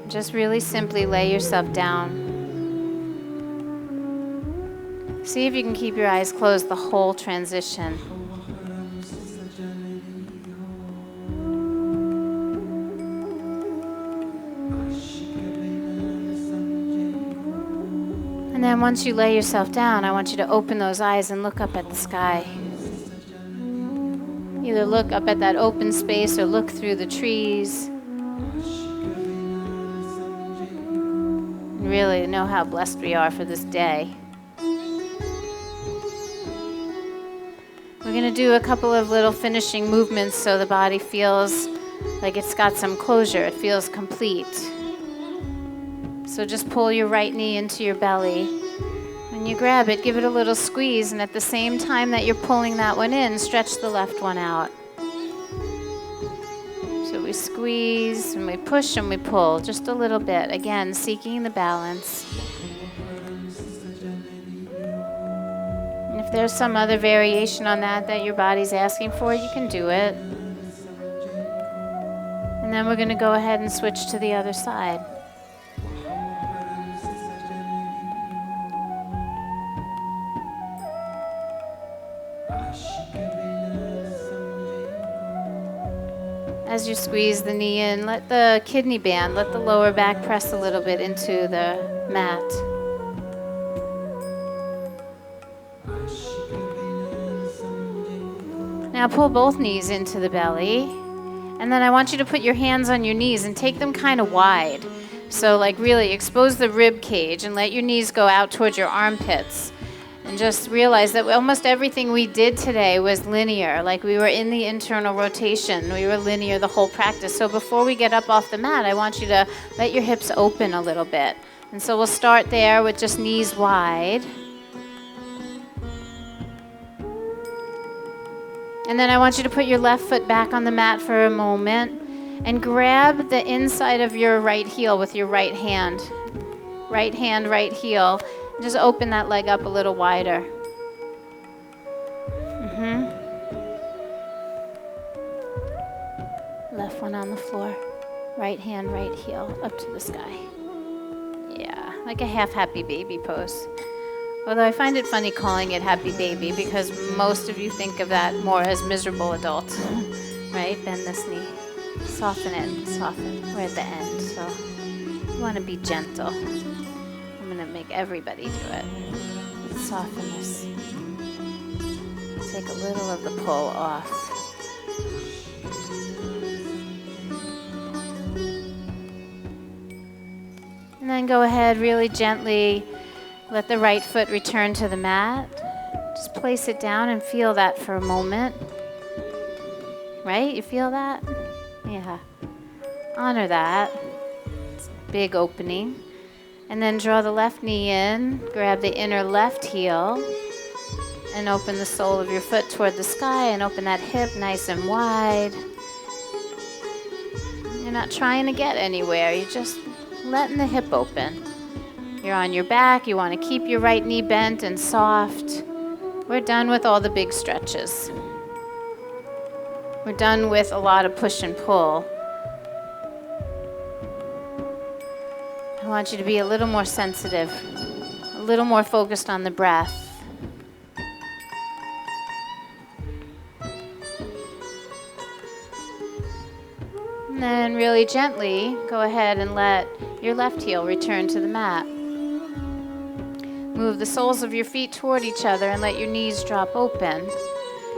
Just really simply lay yourself down. See if you can keep your eyes closed the whole transition. And then once you lay yourself down, I want you to open those eyes and look up at the sky. Either look up at that open space or look through the trees. And really know how blessed we are for this day. We're going to do a couple of little finishing movements so the body feels like it's got some closure. It feels complete. So just pull your right knee into your belly. When you grab it, give it a little squeeze, and at the same time that you're pulling that one in, stretch the left one out. So we squeeze, and we push, and we pull, just a little bit. Again, seeking the balance. And if If there's some other variation on that your body's asking for, you can do it. And then we're going to go ahead and switch to the other side. As you squeeze the knee in, let the kidney band, let the lower back press a little bit into the mat. Now pull both knees into the belly. And then I want you to put your hands on your knees and take them kind of wide. So like really expose the rib cage and let your knees go out towards your armpits. And just realize that almost everything we did today was linear, like we were in the internal rotation. We were linear the whole practice. So before we get up off the mat, I want you to let your hips open a little bit. And so we'll start there with just knees wide. And then I want you to put your left foot back on the mat for a moment and grab the inside of your right heel with your right hand. Right hand, right heel. Just open that leg up a little wider. Left one on the floor. Right hand, right heel, up to the sky. Yeah, like a half happy baby pose. Although I find it funny calling it happy baby because most of you think of that more as miserable adult. Right? Bend this knee. Soften it, soften. We're at the end, so you want to be gentle. I'm going to make everybody do it. Soften this. Take a little of the pull off. And then go ahead really gently. Let the right foot return to the mat. Just place it down and feel that for a moment. Right? You feel that? Yeah. Honor that. It's a big opening. And then draw the left knee in, grab the inner left heel, and open the sole of your foot toward the sky and open that hip nice and wide. You're not trying to get anywhere, you're just letting the hip open. You're on your back, you want to keep your right knee bent and soft. We're done with all the big stretches. We're done with a lot of push and pull. I want you to be a little more sensitive, a little more focused on the breath. And then really gently, go ahead and let your left heel return to the mat. Move the soles of your feet toward each other and let your knees drop open.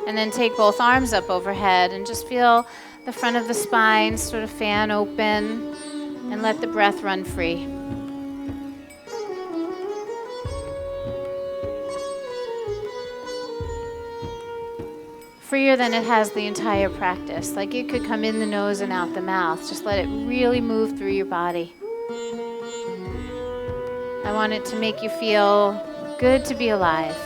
And then take both arms up overhead and just feel the front of the spine sort of fan open and let the breath run free. Freer than it has the entire practice. Like it could come in the nose and out the mouth. Just let it really move through your body. I want it to make you feel good to be alive.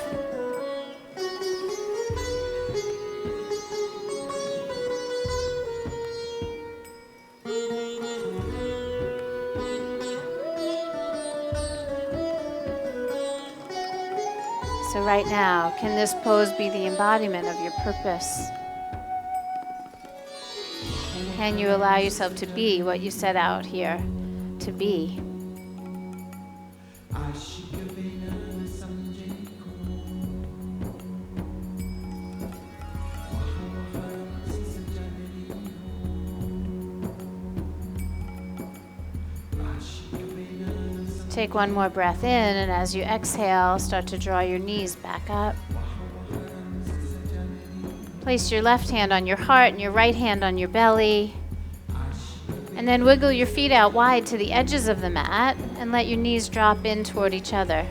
So right now, can this pose be the embodiment of your purpose? Can you allow yourself to be what you set out here to be? Take one more breath in, and as you exhale, start to draw your knees back up. Place your left hand on your heart and your right hand on your belly. And then wiggle your feet out wide to the edges of the mat and let your knees drop in toward each other.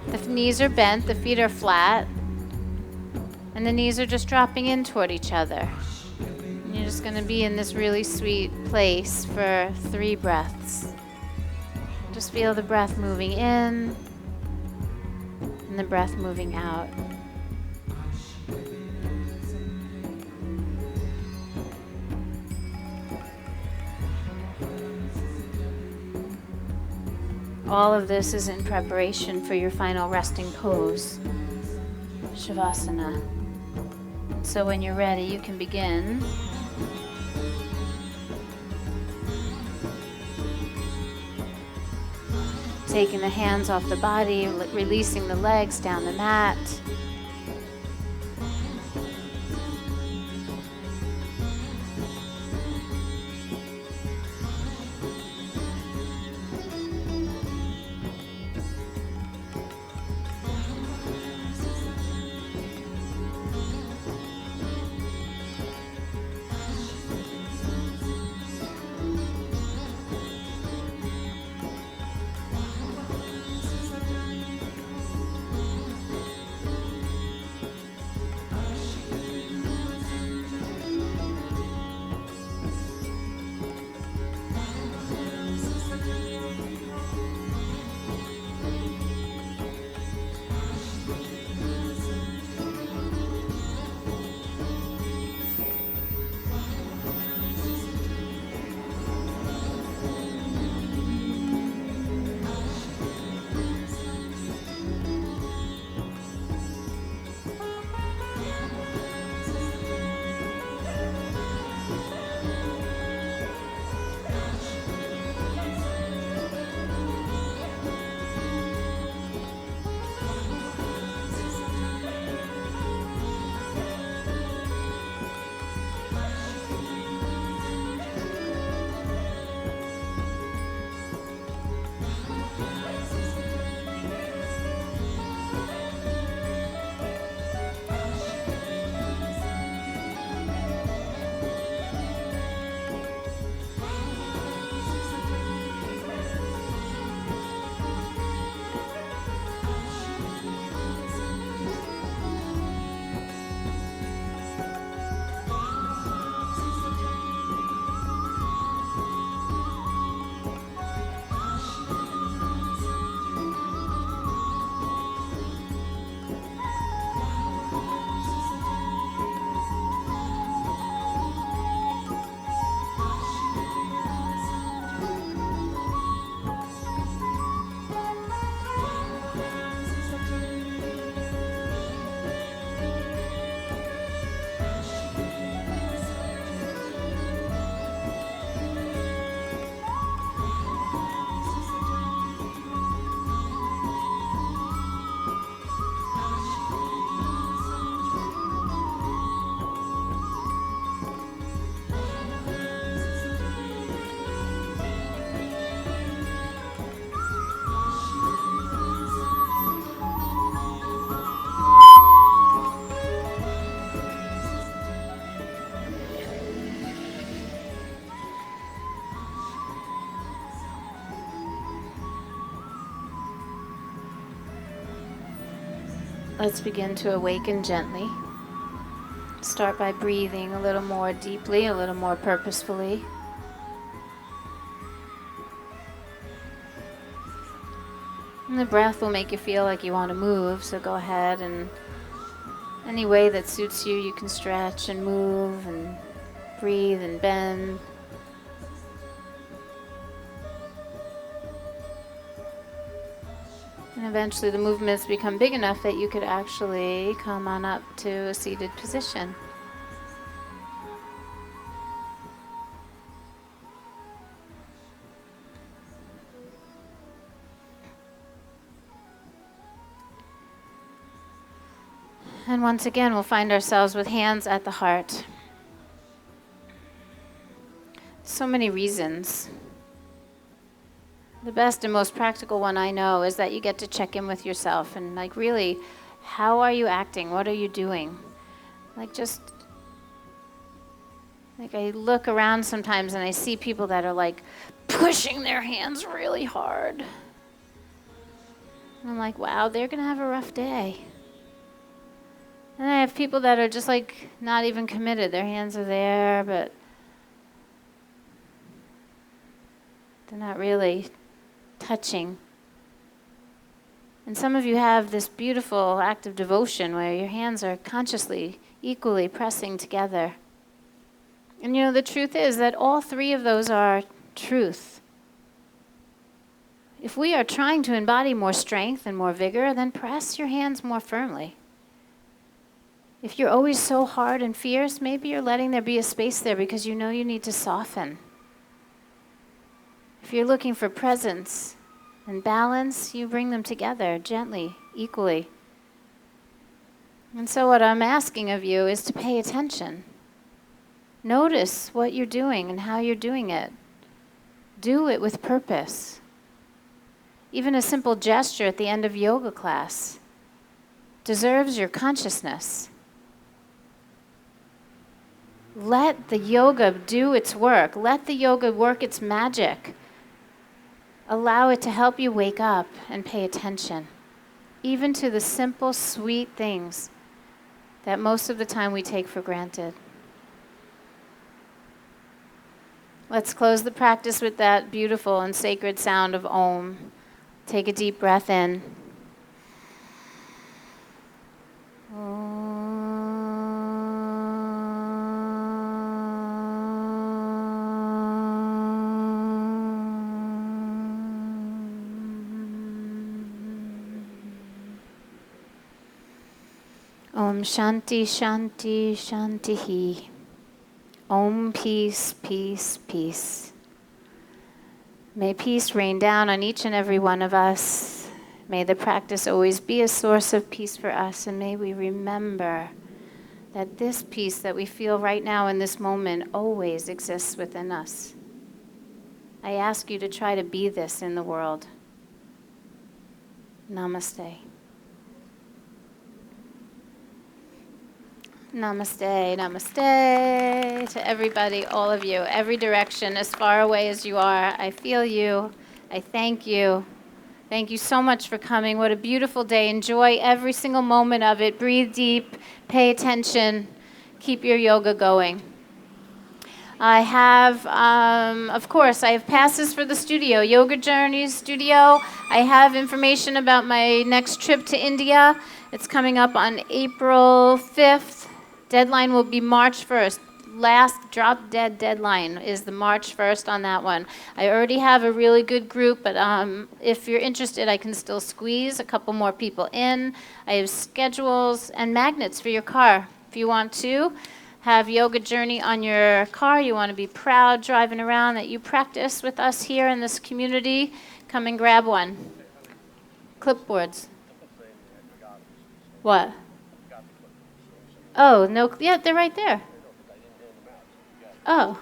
The knees are bent, the feet are flat, and the knees are just dropping in toward each other. And you're just going to be in this really sweet place for 3 breaths. Just feel the breath moving in and the breath moving out. All of this is in preparation for your final resting pose. Shavasana. So when you're ready, you can begin. Taking the hands off the body, releasing the legs down the mat. Let's begin to awaken gently. Start by breathing a little more deeply, a little more purposefully. And the breath will make you feel like you want to move, so go ahead, and any way that suits you, you can stretch and move and breathe and bend. And eventually the movements become big enough that you could actually come on up to a seated position. And once again, we'll find ourselves with hands at the heart. So many reasons. The best and most practical one I know is that you get to check in with yourself and really, how are you acting? What are you doing? I look around sometimes and I see people that are pushing their hands really hard. And I'm like, wow, they're gonna have a rough day. And I have people that are just not even committed. Their hands are there, but they're not really touching. And some of you have this beautiful act of devotion where your hands are consciously, equally pressing together. And the truth is that all three of those are truth. If we are trying to embody more strength and more vigor, then press your hands more firmly. If you're always so hard and fierce, maybe you're letting there be a space there because you know you need to soften. If you're looking for presence and balance, you bring them together gently, equally. And so what I'm asking of you is to pay attention. Notice what you're doing and how you're doing it. Do it with purpose. Even a simple gesture at the end of yoga class deserves your consciousness. Let the yoga do its work. Let the yoga work its magic. Allow it to help you wake up and pay attention, even to the simple, sweet things that most of the time we take for granted. Let's close the practice with that beautiful and sacred sound of Om. Take a deep breath in. Om Shanti Shanti Shantihi. Om peace, peace, peace. May peace rain down on each and every one of us. May the practice always be a source of peace for us, and may we remember that this peace that we feel right now in this moment always exists within us. I ask you to try to be this in the world. Namaste. Namaste, namaste to everybody, all of you, every direction, as far away as you are. I feel you. I thank you. Thank you so much for coming. What a beautiful day. Enjoy every single moment of it. Breathe deep. Pay attention. Keep your yoga going. I have, of course, I have passes for the studio, Yoga Journey Studio. I have information about my next trip to India. It's coming up on April 5th. Deadline will be March 1st. Last drop dead deadline is the March 1st on that one. I already have a really good group, but if you're interested, I can still squeeze a couple more people in. I have schedules and magnets for your car. If you want to have Yoga Journey on your car, you want to be proud driving around that you practice with us here in this community, come and grab one. Clipboards. What? Oh, no, yeah, they're right there. Oh.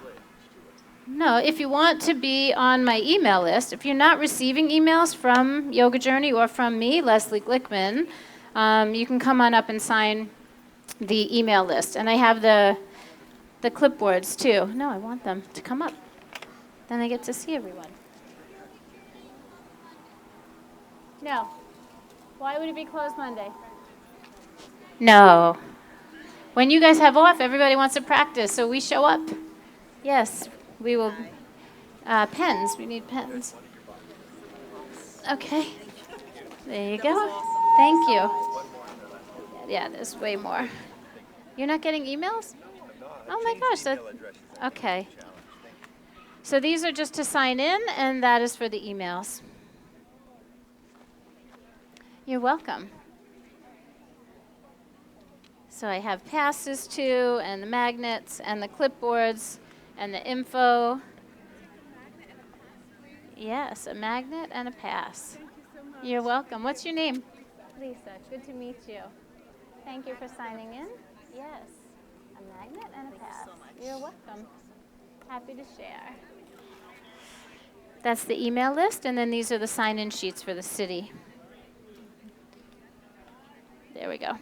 No, if you want to be on my email list, if you're not receiving emails from Yoga Journey or from me, Leslie Glickman, you can come on up and sign the email list. And I have the clipboards, too. No, I want them to come up. Then I get to see everyone. No. Why would it be closed Monday? No. When you guys have off, everybody wants to practice, so we show up. Yes, we will. Pens. We need pens. Okay. There you go. Thank you. Yeah, there's way more. You're not getting emails? Oh my gosh. Okay. So these are just to sign in, and that is for the emails. You're welcome. So I have passes too, and the magnets, and the clipboards, and the info. Yes, a magnet and a pass. Thank you so much. You're welcome. What's your name? Lisa. Good to meet you. Thank you for signing in. Yes, a magnet and a pass. You're welcome. Happy to share. That's the email list, and then these are the sign-in sheets for the city. There we go.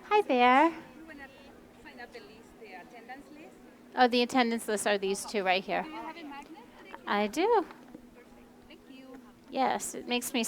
Hi there. You want to find out the list, the attendance list? Oh, the attendance lists are these two right here. Do you have a magnet? I do. Perfect. Thank you. Yes, it makes me